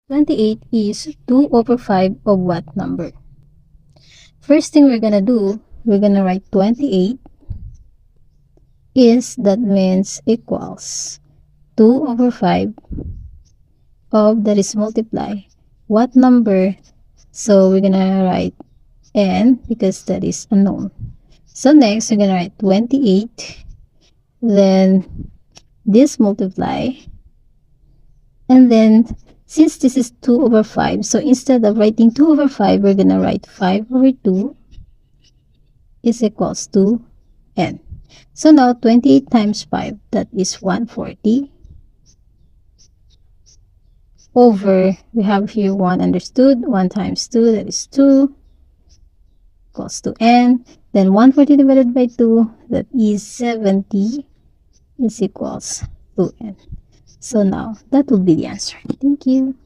28 is 2 over 5 of what number? First thing we're gonna do, we're gonna write 28 is, that means equals 2 over 5 of, that is multiply what number? So we're gonna write n because that is unknown. So next we're gonna write 28, then this multiply, and then since this is 2 over 5, so instead of writing 2 over 5, we're gonna write 5 over 2 is equals to n. So now 28 times 5, that is 140, over, we have here 1 understood, 1 times 2, that is 2, equals to n. Then 140 divided by 2, that is 70, is equals to n. So now that will be the answer. Thank you.